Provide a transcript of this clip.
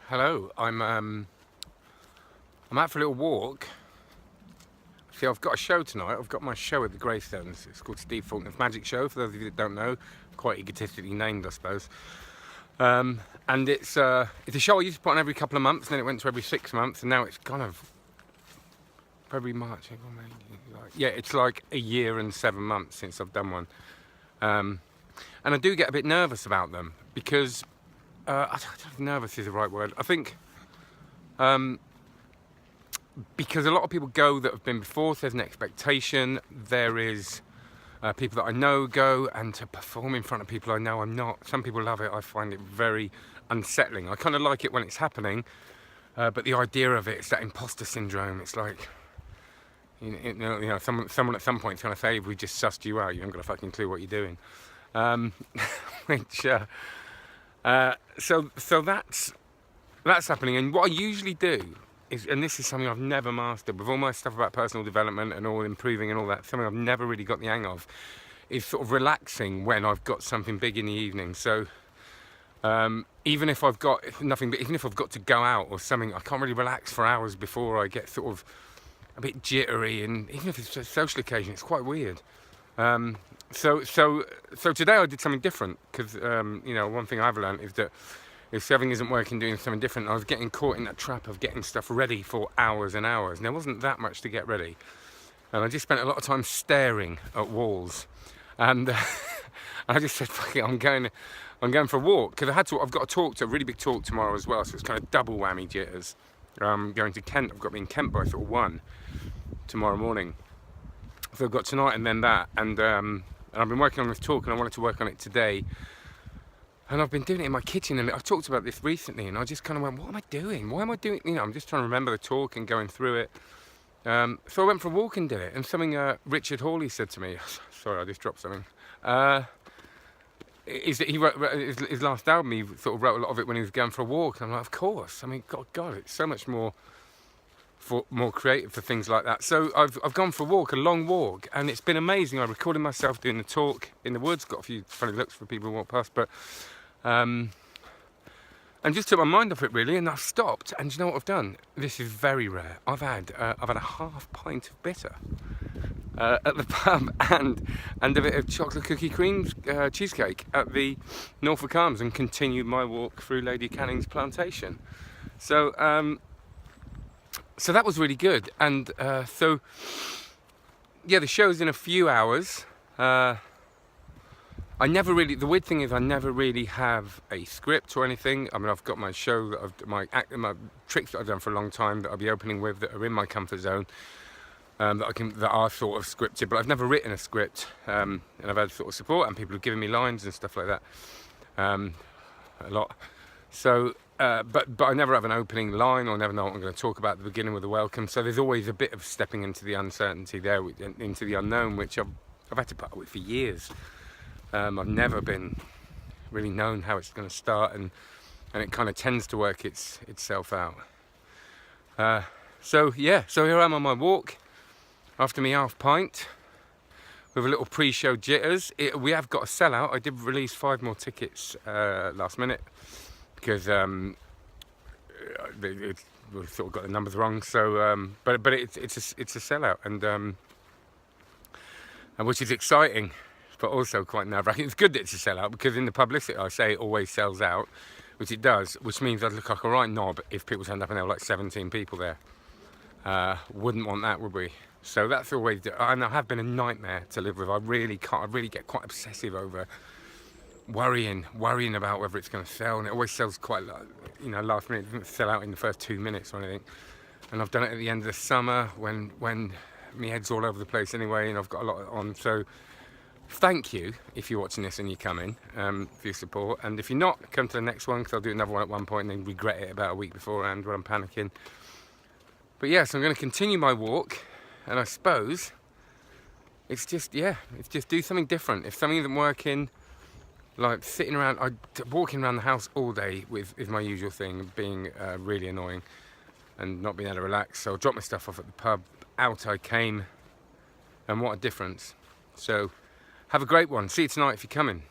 Hello, I'm out for a little walk. See, I've got a show tonight. I've got my show at the Greystones. It's called Steve Faulkner's Magic Show. For those of you that don't know, quite egotistically named, I suppose. And it's a show I used to put on every couple of months, and then it went to every 6 months, and now it's kind of February, March, April, May. Yeah, it's like a year and 7 months since I've done one. And I do get a bit nervous about them because I don't know if nervous is the right word. I think. Because a lot of people go that have been before, so there's an expectation. There is people that I know go, and to perform in front of people I know I'm not. Some people love it. I find it very unsettling. I kind of like it when it's happening, but the idea of it is that imposter syndrome. It's like, someone at some point is going to say, "We just sussed you out. You haven't got a fucking clue what you're doing." So that's happening. And what I usually do is, and this is something I've never mastered, with all my stuff about personal development and all improving and all that, something I've never really got the hang of, is sort of relaxing when I've got something big in the evening. So even if I've got nothing, but even if I've got to go out or something, I can't really relax for hours before I get sort of a bit jittery, and even if it's a social occasion, it's quite weird. So today I did something different, because one thing I've learned is that if something isn't working, doing something different. I was getting caught in that trap of getting stuff ready for hours and hours, and there wasn't that much to get ready. And I just spent a lot of time staring at walls, and I just said, "Fuck it, I'm going for a walk," because I've got a really big talk tomorrow as well, so it's kind of double whammy jitters. Going to Kent. I've got to be in Kent by sort of 1 tomorrow morning. So I've got tonight and then that, and I've been working on this talk, and I wanted to work on it today. And I've been doing it in my kitchen, and I talked about this recently, and I just kind of went, what am I doing? Why am I doing, I'm just trying to remember the talk and going through it. So I went for a walk and did it, and something Richard Hawley said to me, sorry, I just dropped something, is that he wrote his last album, he sort of wrote a lot of it when he was going for a walk. And I'm like, of course, I mean, God, it's so much more creative for things like that. So I've gone for a walk, a long walk, and it's been amazing. I recorded myself doing the talk in the woods, got a few funny looks for people who walk past, but and just took my mind off it really, and I've stopped. And do you know what I've done? This is very rare. I've had a half pint of bitter at the pub, and a bit of chocolate cookie cream cheesecake at the Norfolk Arms, and continued my walk through Lady Canning's plantation. So that was really good. And the show's in a few hours. The weird thing is I never really have a script or anything. I mean, I've got my show that my tricks that I've done for a long time that I'll be opening with, that are in my comfort zone, that are sort of scripted, but I've never written a script, and I've had sort of support, and people have given me lines and stuff like that, a lot. So, but I never have an opening line, or never know what I'm going to talk about at the beginning with a welcome. So there's always a bit of stepping into the uncertainty there, into the unknown, which I've had to put up with for years. I've never been really known how it's going to start, and it kind of tends to work itself out. So here I am on my walk after me half pint with a little pre-show jitters. We have got a sellout. I did release 5 more tickets last minute because we've sort of got the numbers wrong. So but it's a sellout, and which is exciting, but also quite nerve-wracking. It's good that it's a sellout, because in the publicity I say it always sells out, which it does, which means I'd look like a right knob if people turned up and there were like 17 people there. Wouldn't want that, would we? So that's always, and I have been a nightmare to live with. I really get quite obsessive over worrying about whether it's going to sell, and it always sells quite, last minute. It doesn't sell out in the first 2 minutes or anything. And I've done it at the end of the summer when my head's all over the place anyway, and I've got a lot on. So thank you if you're watching this and you're coming, for your support. And if you're not, come to the next one, because I'll do another one at one point and then regret it about a week beforehand when I'm panicking. But yes, I'm going to continue my walk, and I suppose it's just do something different. If something isn't working, like sitting around, walking around the house all day is my usual thing, being really annoying and not being able to relax. So I'll drop my stuff off at the pub. Out I came, and what a difference. So have a great one. See you tonight if you're coming.